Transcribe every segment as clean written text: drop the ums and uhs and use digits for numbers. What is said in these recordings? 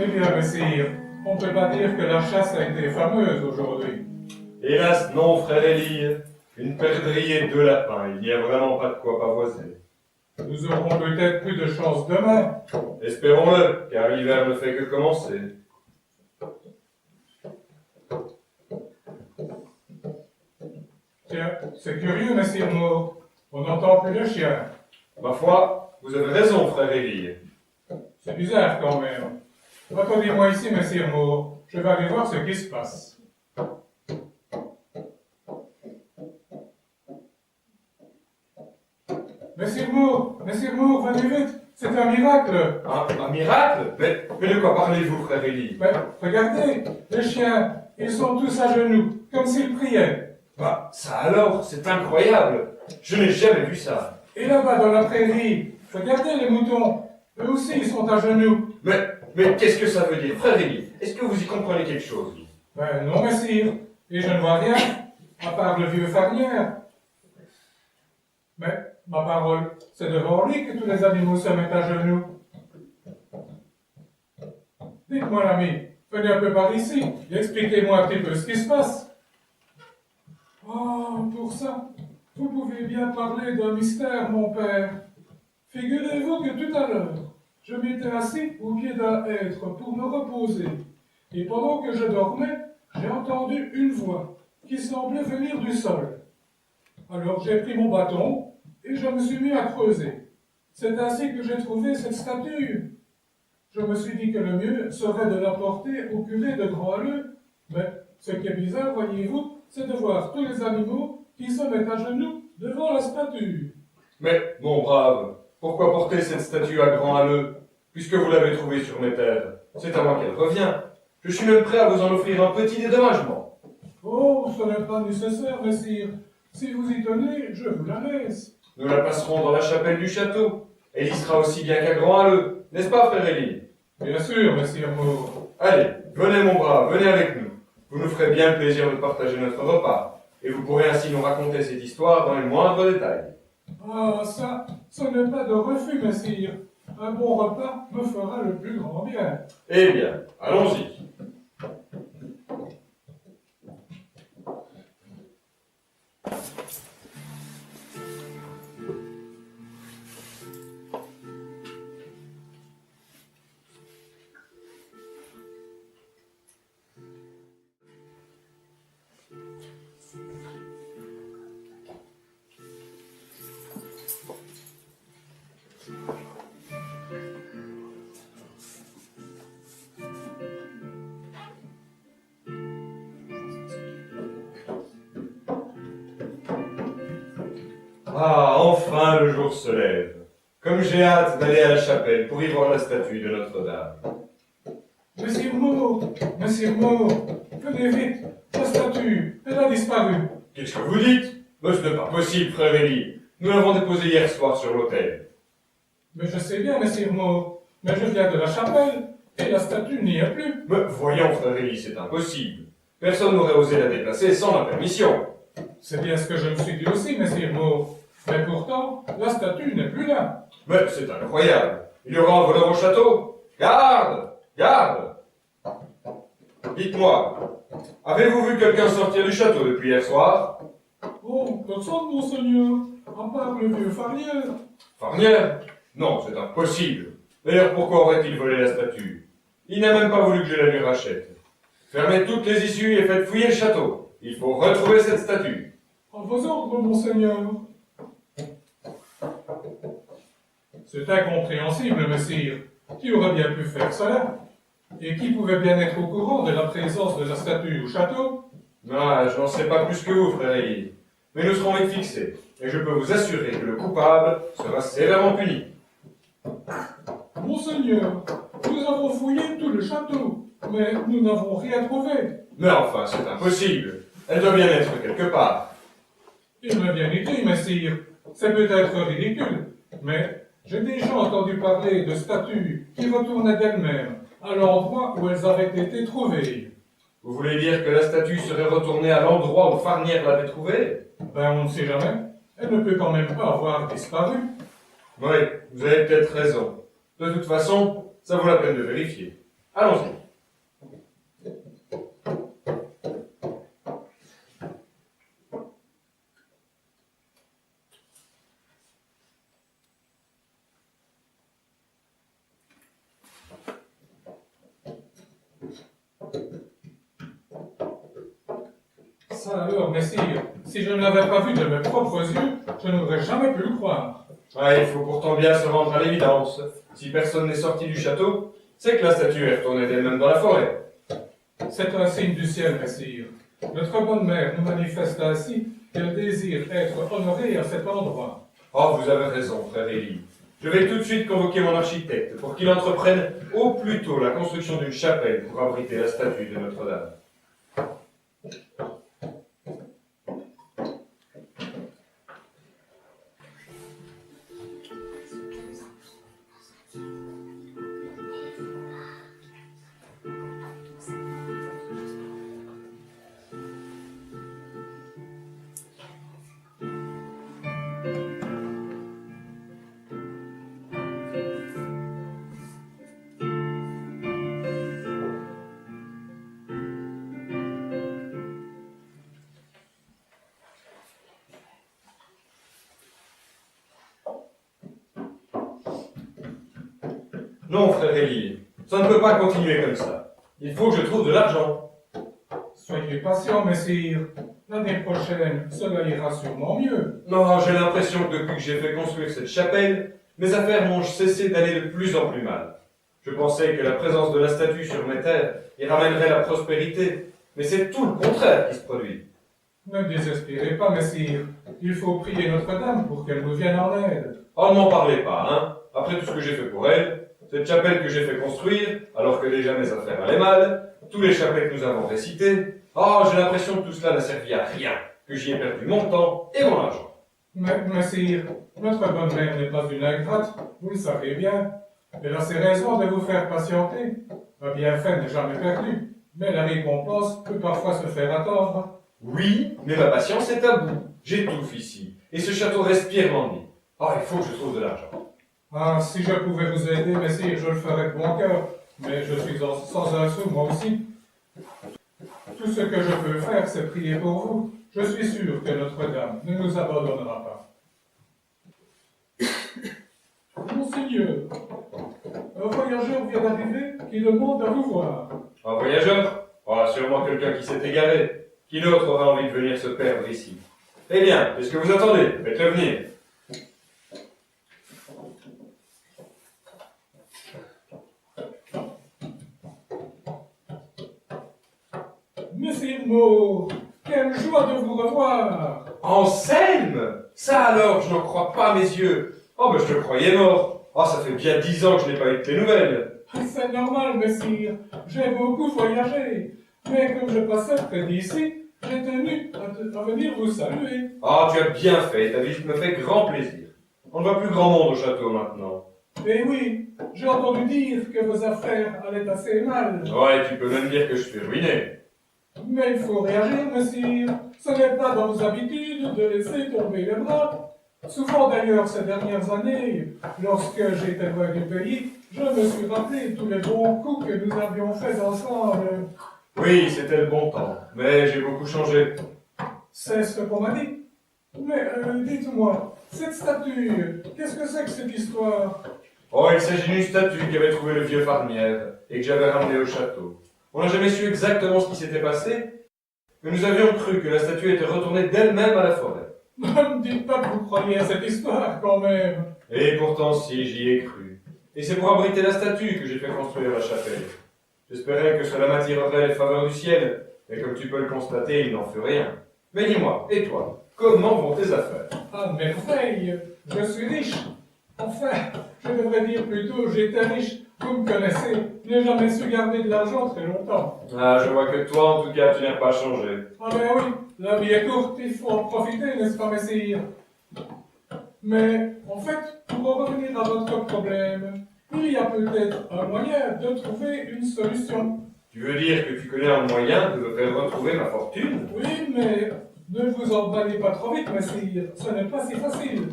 Eh bien, messire, on ne peut pas dire que la chasse a été fameuse aujourd'hui. Hélas, non, frère Élie. Une perdrix et deux lapins, il n'y a vraiment pas de quoi pavoiser. Nous aurons peut-être plus de chance demain. Espérons-le, car l'hiver ne fait que commencer. Tiens, c'est curieux, messire Maure. On n'entend plus le chien. Ma foi, vous avez raison, frère Élie. C'est bizarre quand même. Attendez-moi ici, messire Maure. Je vais aller voir ce qui se passe. Messire Maure, venez vite. C'est un miracle. Un miracle? Mais de quoi parlez-vous, frère Élie? Mais regardez, les chiens, ils sont tous à genoux, comme s'ils priaient. Bah, ça alors, c'est incroyable. Je n'ai jamais vu ça. Et là-bas dans la prairie, regardez les moutons. Eux aussi, ils sont à genoux. Mais qu'est-ce que ça veut dire, frère Élie? Est-ce que vous y comprenez quelque chose? Ben non, messire. Et je ne vois rien, à part le vieux farnière. Mais, ma parole, c'est devant lui que tous les animaux se mettent à genoux. Dites-moi, l'ami, venez un peu par ici et expliquez-moi un petit peu ce qui se passe. Oh, pour ça, vous pouvez bien parler d'un mystère, mon père. Figurez-vous que tout à l'heure, je m'étais assis au pied d'un hêtre pour me reposer. Et pendant que je dormais, j'ai entendu une voix qui semblait venir du sol. Alors j'ai pris mon bâton et je me suis mis à creuser. C'est ainsi que j'ai trouvé cette statue. Je me suis dit que le mieux serait de la porter au curé de Grand-Halleux. Mais ce qui est bizarre, voyez-vous, c'est de voir tous les animaux qui se mettent à genoux devant la statue. Mais, mon brave, pourquoi porter cette statue à Grand-Halleux, puisque vous l'avez trouvée sur mes terres? C'est à moi qu'elle revient. Je suis même prêt à vous en offrir un petit dédommagement. Oh, ce n'est pas nécessaire, messire. Si vous y tenez, je vous la laisse. Nous la passerons dans la chapelle du château. Elle y sera aussi bien qu'à Grand-Halleux, n'est-ce pas, frère Élie? Bien sûr, messire Maure. Allez, venez, mon brave, venez avec nous. Vous nous ferez bien le plaisir de partager notre repas, et vous pourrez ainsi nous raconter cette histoire dans les moindres détails. Ah, ça, ce n'est pas de refus, messire. Un bon repas me fera le plus grand bien. Eh bien, allons-y. Ah, enfin le jour se lève. Comme j'ai hâte d'aller à la chapelle pour y voir la statue de Notre-Dame. Messire Maure, venez vite. La statue, elle a disparu. Qu'est-ce que vous dites? Mais ce n'est pas possible, frère Élie. Nous l'avons déposée hier soir sur l'autel. Mais je sais bien, messire Maure, mais je viens de la chapelle, et la statue n'y est plus. Mais voyons, frère Élie, c'est impossible. Personne n'aurait osé la déplacer sans ma permission. C'est bien ce que je me suis dit aussi, messire Maure. Mais pourtant, la statue n'est plus là. Mais c'est incroyable. Il y aura un voleur au château. Garde! Garde! Dites-moi, avez-vous vu quelqu'un sortir du château depuis hier soir? Oh, personne, monseigneur, à part le vieux farnière. Farnière? Non, c'est impossible. D'ailleurs, pourquoi aurait-il volé la statue? Il n'a même pas voulu que je la lui rachète. Fermez toutes les issues et faites fouiller le château. Il faut retrouver cette statue. À vos ordres, monseigneur. C'est incompréhensible, messire. Qui aurait bien pu faire cela? Et qui pouvait bien être au courant de la présence de la statue au château? Ah, je n'en sais pas plus que vous, frère Élie. Mais nous serons vite fixés. Et je peux vous assurer que le coupable sera sévèrement puni. Monseigneur, nous avons fouillé tout le château, mais nous n'avons rien trouvé. Mais enfin, c'est impossible. Elle doit bien être quelque part. Il m'a bien écrit, messire. C'est peut-être ridicule, mais j'ai déjà entendu parler de statues qui retournaient d'elles-mêmes à l'endroit où elles avaient été trouvées. Vous voulez dire que la statue serait retournée à l'endroit où Farnière l'avait trouvée? Ben, on ne sait jamais. Elle ne peut quand même pas avoir disparu. Oui, vous avez peut-être raison. De toute façon, ça vaut la peine de vérifier. Allons-y. Ça alors, messire, si je ne l'avais pas vu de mes propres yeux, je n'aurais jamais pu le croire. Ah, il faut pourtant bien se rendre à l'évidence. Si personne n'est sorti du château, c'est que la statue est retournée d'elle-même dans la forêt. C'est un signe du ciel, messire. Notre bonne mère nous manifeste ainsi qu'elle désire être honorée à cet endroit. Oh, vous avez raison, frère Élie. Je vais tout de suite convoquer mon architecte pour qu'il entreprenne au plus tôt la construction d'une chapelle pour abriter la statue de Notre-Dame. Non, frère Élie, ça ne peut pas continuer comme ça. Il faut que je trouve de l'argent. Soyez patient, messire. L'année prochaine, cela ira sûrement mieux. Non, j'ai l'impression que depuis que j'ai fait construire cette chapelle, mes affaires n'ont cessé d'aller de plus en plus mal. Je pensais que la présence de la statue sur mes terres y ramènerait la prospérité, mais c'est tout le contraire qui se produit. Ne désespérez pas, messire. Il faut prier Notre-Dame pour qu'elle nous vienne en aide. Oh, ne m'en parlez pas, hein. Après tout ce que j'ai fait pour elle, cette chapelle que j'ai fait construire, alors que déjà mes affaires allaient mal, tous les chapelles que nous avons récités, oh, j'ai l'impression que tout cela n'a servi à rien, que j'y ai perdu mon temps et mon argent. Mais, messire, notre bonne mère n'est pas une ingrate, vous le savez bien. Elle a ses raisons de vous faire patienter. Un bienfait n'est jamais perdu, mais la récompense peut parfois se faire attendre. Oui, mais ma patience est à bout. J'étouffe ici, et ce château respire l'ennui. Oh, il faut que je trouve de l'argent. Ah, si je pouvais vous aider, messire, je le ferais de bon cœur, mais je suis sans un sou, moi aussi. Tout ce que je peux faire, c'est prier pour vous. Je suis sûr que Notre-Dame ne nous abandonnera pas. Monseigneur, un voyageur vient d'arriver qui demande à vous voir. Un voyageur? Oh, sûrement quelqu'un qui s'est égaré. Qui d'autre aura envie de venir se perdre ici? Eh bien, qu'est-ce que vous attendez? Faites-le venir. Monsieur Maud, quelle joie de vous revoir! Anselme? Ça alors, je n'en crois pas mes yeux. Oh, ben je te croyais mort. Oh, ça fait bien 10 ans que je n'ai pas eu de tes nouvelles. C'est normal, messire, j'ai beaucoup voyagé, mais comme je passais près d'ici, j'ai tenu à venir vous saluer. Ah, tu as bien fait, ta visite me fait grand plaisir. On ne voit plus grand monde au château maintenant. Eh oui, j'ai entendu dire que vos affaires allaient assez mal. Ouais, tu peux même dire que je suis ruiné. Mais il faut réagir, messire. Ce n'est pas dans vos habitudes de laisser tomber les bras. Souvent d'ailleurs ces dernières années, lorsque j'étais loin du pays, je me suis rappelé tous les bons coups que nous avions faits ensemble. Oui, c'était le bon temps, mais j'ai beaucoup changé. C'est ce qu'on m'a dit. Mais dites-moi, cette statue, qu'est-ce que c'est que cette histoire? Oh, il s'agit d'une statue qu'avait trouvé le vieux Farmière et que j'avais ramenée au château. On n'a jamais su exactement ce qui s'était passé, mais nous avions cru que la statue était retournée d'elle-même à la forêt. Ne me dites pas que vous croyez à cette histoire, quand même. Et pourtant, si, j'y ai cru. Et c'est pour abriter la statue que j'ai fait construire la chapelle. J'espérais que cela m'attirerait les faveurs du ciel, mais comme tu peux le constater, il n'en fut rien. Mais dis-moi, et toi, comment vont tes affaires? À merveille, je suis riche. Enfin, je devrais dire plutôt j'étais riche. Vous me connaissez, je n'ai jamais su garder de l'argent très longtemps. Ah, je vois que toi, en tout cas, tu n'as pas changé. Ah ben oui, la vie est courte, il faut en profiter, n'est-ce pas, messire? Mais, en fait, pour en revenir à votre problème, il y a peut-être un moyen de trouver une solution. Tu veux dire que tu connais un moyen de me faire retrouver ma fortune? Oui, mais ne vous emballez pas trop vite, messire, ce n'est pas si facile.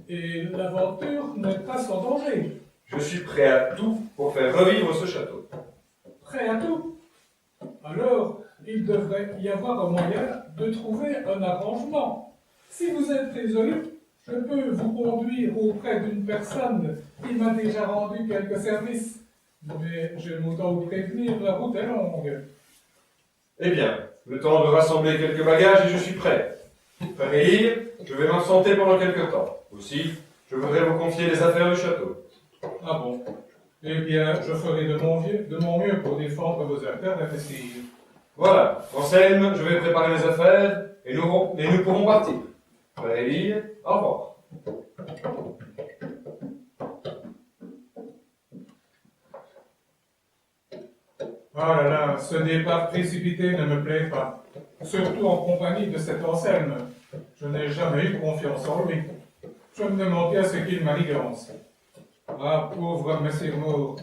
Et l'aventure n'est pas sans danger. Je suis prêt à tout pour faire revivre ce château. prêt à tout. Alors, il devrait y avoir un moyen de trouver un arrangement. Si vous êtes désolé, je peux vous conduire auprès d'une personne qui m'a déjà rendu quelques services. Mais je m'autant vous prévenir, la route est longue. Eh bien, le temps de rassembler quelques bagages et je suis prêt. Frère Élie, je vais m'absenter pendant quelque temps. Aussi, je voudrais vous confier les affaires du château. Ah bon? Eh bien, je ferai de mon mieux pour défendre vos affaires, la fessille. Voilà, Anselme, je vais préparer les affaires et nous pourrons partir. Frère Élie, au revoir. Ah là là, ce départ précipité ne me plaît pas. Surtout en compagnie de cet Anselme. Je n'ai jamais eu confiance en lui. Je me demande bien ce qu'il manigance. Ah, pauvre Messire Moore.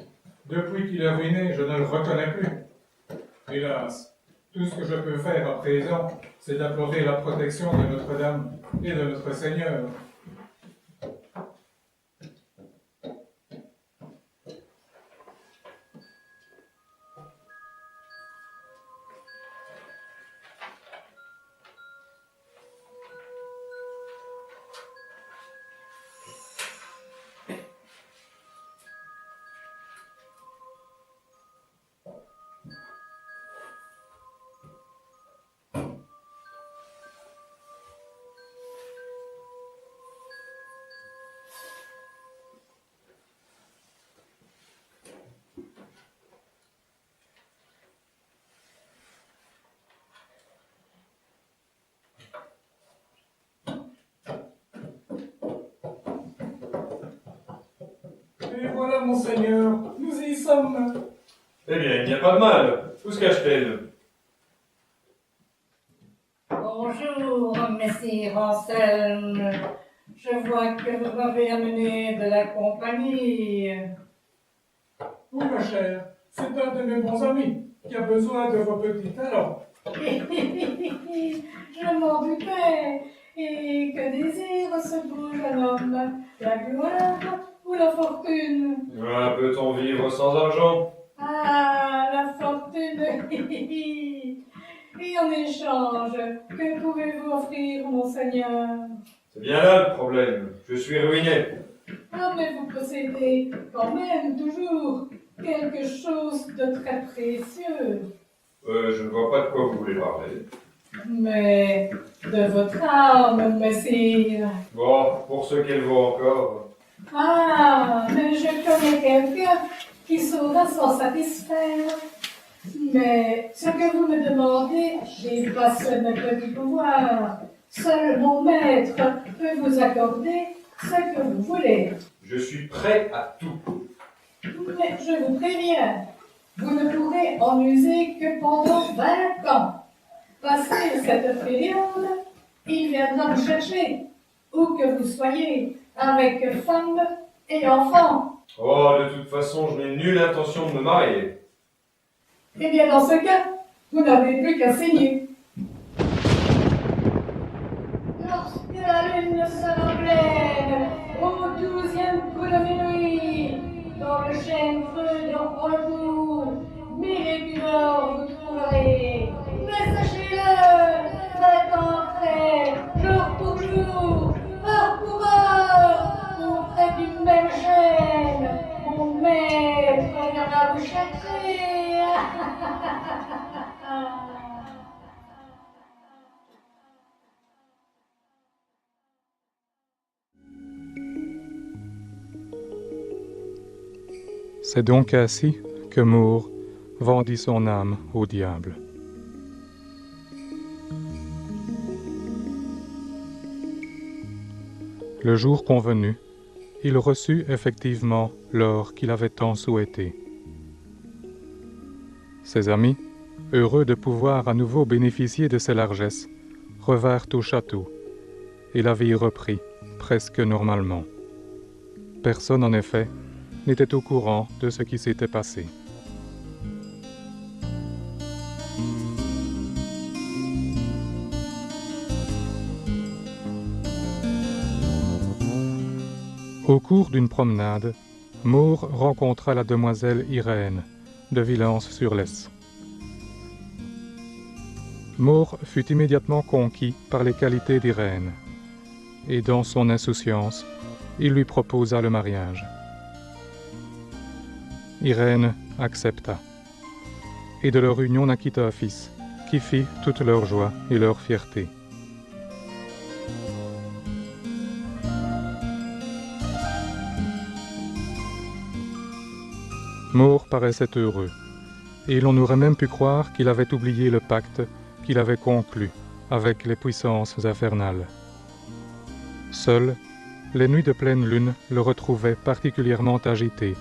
Depuis qu'il est ruiné, je ne le reconnais plus. Hélas, tout ce que je peux faire à présent, c'est d'implorer la protection de Notre-Dame et de notre Seigneur. Et voilà, monseigneur, nous y sommes. Eh bien, il n'y a pas de mal. Où se cache-t-elle? Bonjour, messire Anselme. Je vois que vous m'avez amené de la compagnie. Oui, ma chère, c'est un de mes bons amis qui a besoin de vos petits talents. Je m'en doutais. Et que désire ce beau jeune homme? La gloire ou la fortune? Peut-on vivre sans argent? Ah, la fortune. Et en échange, que pouvez-vous offrir, monseigneur? C'est bien là le problème. Je suis ruiné. Ah, mais vous possédez quand même toujours quelque chose de très précieux. Je ne vois pas de quoi vous voulez parler. Mais de votre âme, messire. Bon, pour ce qu'elle vaut encore. Ah, mais je connais quelqu'un qui saura s'en satisfaire. Mais ce que vous me demandez dépasse mes petits pouvoirs. Seul mon maître peut vous accorder ce que vous voulez. Je suis prêt à tout. Mais je vous préviens, vous ne pourrez en user que pendant 20 ans. Passé cette période, il viendra vous chercher, où que vous soyez, avec femme et enfants. Oh, de toute façon, je n'ai nulle intention de me marier. Eh bien, dans ce cas, vous n'avez plus qu'à signer. Lorsque la lune sera pleine, au 12e coup de minuit, dans le chêne creux de Rochebourg, 1000 écus d'or vous trouverez. Mais sachez-le, faites entrer, jour pour jour, heure pour heure, auprès du même chêne, mon maître viendra vous chercher. C'est donc ainsi que Moore vendit son âme au diable. Le jour convenu, il reçut effectivement l'or qu'il avait tant souhaité. Ses amis, heureux de pouvoir à nouveau bénéficier de ses largesses, revinrent au château, et la vie reprit presque normalement. Personne, en effet, n'était au courant de ce qui s'était passé. Au cours d'une promenade, Moore rencontra la demoiselle Irène, de Vilance-sur-Lesse. Maure fut immédiatement conquis par les qualités d'Irène, et dans son insouciance, il lui proposa le mariage. Irène accepta, et de leur union naquit un fils, qui fit toute leur joie et leur fierté. Maure paraissait heureux, et l'on aurait même pu croire qu'il avait oublié le pacte qu'il avait conclu avec les puissances infernales. Seules, les nuits de pleine lune le retrouvaient particulièrement agité,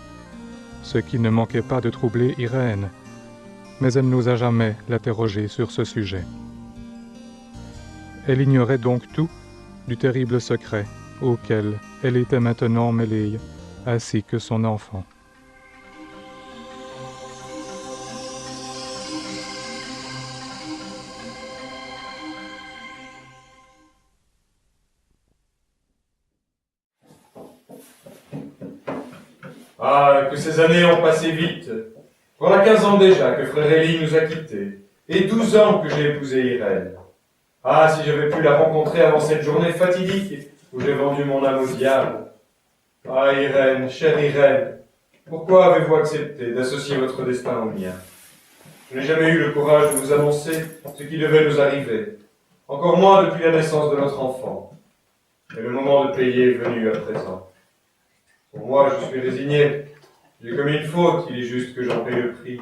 ce qui ne manquait pas de troubler Irène, mais elle n'osa jamais l'interroger sur ce sujet. Elle ignorait donc tout du terrible secret auquel elle était maintenant mêlée, ainsi que son enfant. Ah, que ces années ont passé vite. Voilà 15 ans déjà que frère Élie nous a quittés, et 12 ans que j'ai épousé Irène. Ah, si j'avais pu la rencontrer avant cette journée fatidique où j'ai vendu mon âme au diable. Ah, Irène, chère Irène, pourquoi avez-vous accepté d'associer votre destin au mien? Je n'ai jamais eu le courage de vous annoncer ce qui devait nous arriver, encore moins depuis la naissance de notre enfant. Mais le moment de payer est venu à présent. Pour moi, je suis résigné. J'ai commis une faute, il est juste que j'en paie le prix.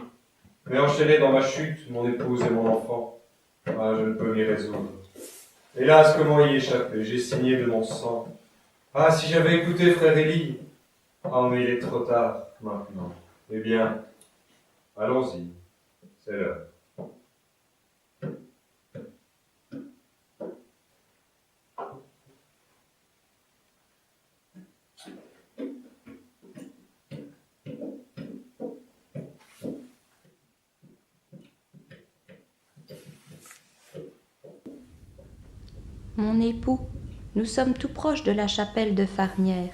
Mais enchaîné dans ma chute, mon épouse et mon enfant, ah, je ne peux m'y résoudre. Hélas, comment y échapper? J'ai signé de mon sang. Ah, si j'avais écouté frère Élie. Ah, mais il est trop tard, maintenant. Eh bien, allons-y. C'est l'heure. Mon époux, nous sommes tout proches de la chapelle de Farnières.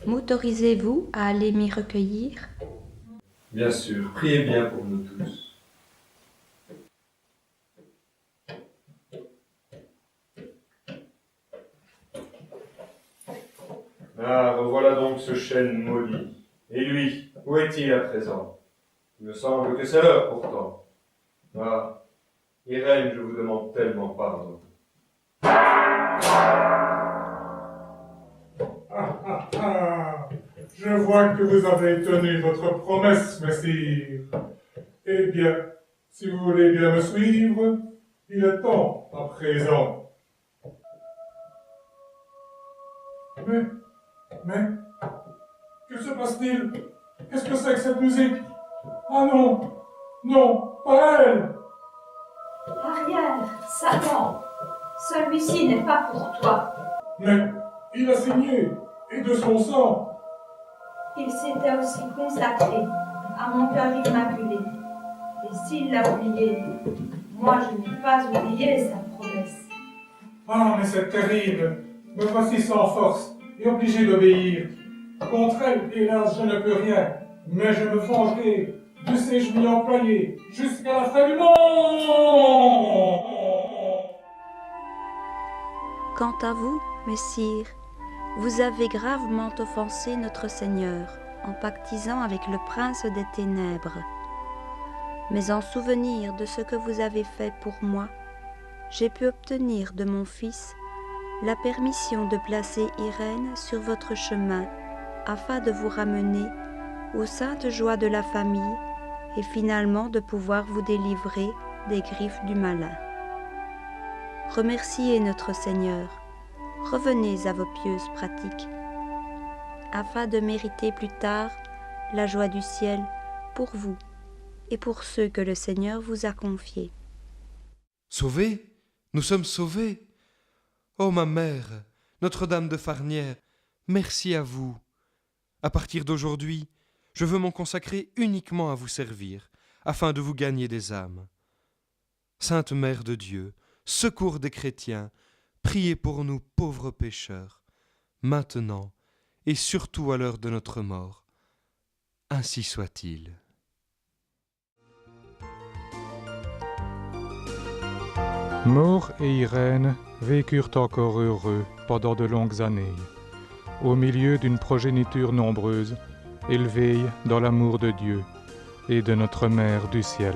M'autorisez-vous à aller m'y recueillir? Bien sûr, priez bien pour nous tous. Ah, revoilà donc ce chêne maudit. Et lui, où est-il à présent? Il me semble que c'est l'heure pourtant. Ah, Irène, je vous demande tellement pardon. Je vois que vous avez tenu votre promesse, messire. Eh bien, si vous voulez bien me suivre, il est temps à présent. Mais, que se passe-t-il? Qu'est-ce que c'est que cette musique? Ah non, non, pas elle! Ariel, Satan, celui-ci n'est pas pour toi. Mais il a signé, et de son sang. Il s'était aussi consacré à mon cœur immaculé. Et s'il l'a oublié, moi je n'ai pas oublié sa promesse. Ah, mais c'est terrible. Me voici sans force et obligé d'obéir. Contre elle, hélas, je ne peux rien. Mais je me vengerai. Dussé-je m'y employer jusqu'à la fin du monde. Quant à vous, messire, vous avez gravement offensé notre Seigneur en pactisant avec le prince des ténèbres. Mais en souvenir de ce que vous avez fait pour moi, j'ai pu obtenir de mon fils la permission de placer Irène sur votre chemin afin de vous ramener aux saintes joies de la famille et finalement de pouvoir vous délivrer des griffes du malin. Remerciez notre Seigneur, revenez à vos pieuses pratiques, afin de mériter plus tard la joie du ciel pour vous et pour ceux que le Seigneur vous a confiés. Sauvés? Nous sommes sauvés. Ô ma mère, Notre-Dame de Farnières, merci à vous. À partir d'aujourd'hui, je veux m'en consacrer uniquement à vous servir, afin de vous gagner des âmes. Sainte Mère de Dieu, secours des chrétiens, priez pour nous pauvres pécheurs, maintenant et surtout à l'heure de notre mort. Ainsi soit-il. Maure et Irène vécurent encore heureux pendant de longues années, au milieu d'une progéniture nombreuse, élevée dans l'amour de Dieu et de notre Mère du ciel.